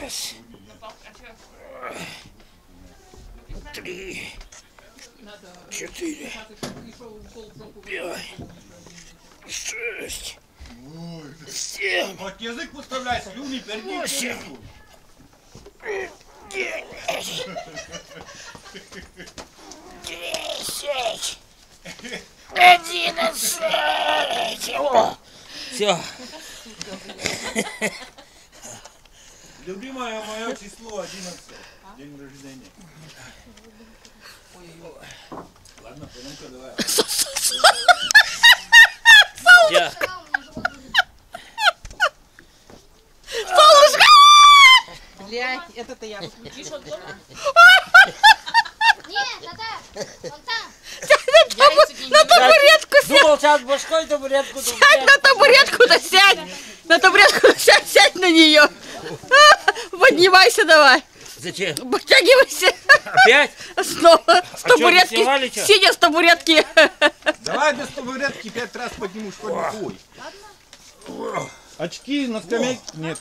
Раз. 3. 4. 5. 6. 7. Вот язык выставляй, слюни, перди. 8. 9. 10. 11. О, все. Любимое мое число 11. День рождения. Ладно, пойдем-ка давай. Солнышко! Блядь, это я. Нет, это вон там. На табуретку сядь! Думал, сейчас башкой табуретку. Сядь на табуретку-то, сядь! На табуретку сядь, сядь на нее! Поднимайся давай! Зачем? Подтягивайся! Опять? Снова! С что, табуретки! не снимали, что? Сидя с табуретки! Давай без табуретки 5 раз подниму, что не хуй. Очки на скамейке нет.